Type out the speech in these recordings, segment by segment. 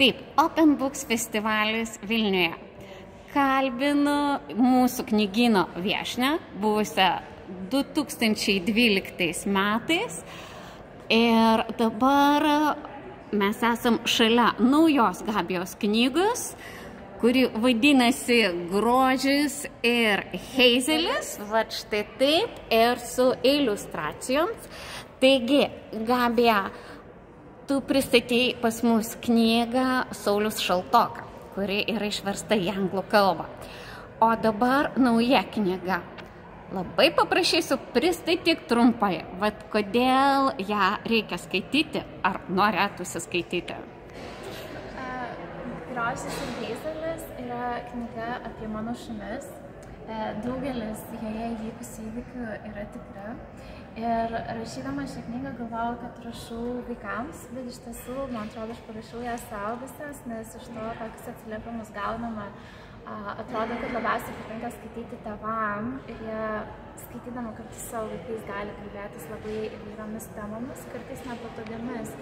Taip, Open Books festivalis Vilniuje. Kalbinu mūsų knygyno viešnią, buvusią 2012 metais. Ir dabar mes esam šalia naujos Gabijos knygos, kuri vadinasi Grožis ir Heizelis, va štai taip, ir su iliustracijoms. Taigi, Gabija, tu pristatei pas mus knygą Saulius Šaltoką, kuri yra išversta į anglų kalbą. O dabar nauja knyga. Labai paprašysiu, pristatyk trumpai, vat kodėl ją reikia skaityti, ar norėtųsi skaityti. Grožis ir Heizelis yra knyga apie mano šunis. Daugelis joje įvykusių įvykių yra tikra. Ir rašydama šią knygą galvojau, kad rašau vaikams, bet iš tiesų, man atrodo, aš parašau ją suaugusiems, nes iš to, kokius atsiliepimus gaunama, atrodo, kad labiausiai patinka skaityti tėvam ir jie skaitydama kartu su savo vaikais gali kalbėtis labai įvairiomis temomis, kartais nepatogiamis.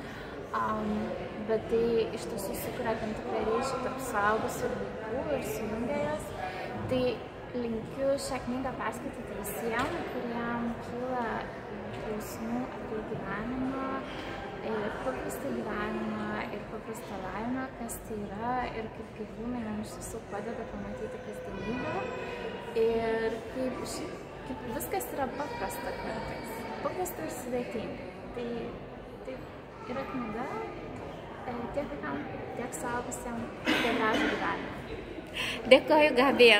Bet tai iš tiesų sukuria tam tikrą ryšį tarp suaugusių ir vaikų ir sujungia jas. Tai linkiu šią knygą perskaityti visiems, kuriem kyla klausimų apie gyvenimą, ir paprastą gyvenimą, ir paprastą laimę, kas tai yra, ir kaip gyvūnai mums iš tiesų padeda pamatyti kasdienybę. Ir kaip viskas yra paprasta kartais, paprasta ir sudėtinga. Tai yra knyga tiek vaikams, tiek suaugusiems, tiek gražų gyvenimą. Dėkoju, Gabija.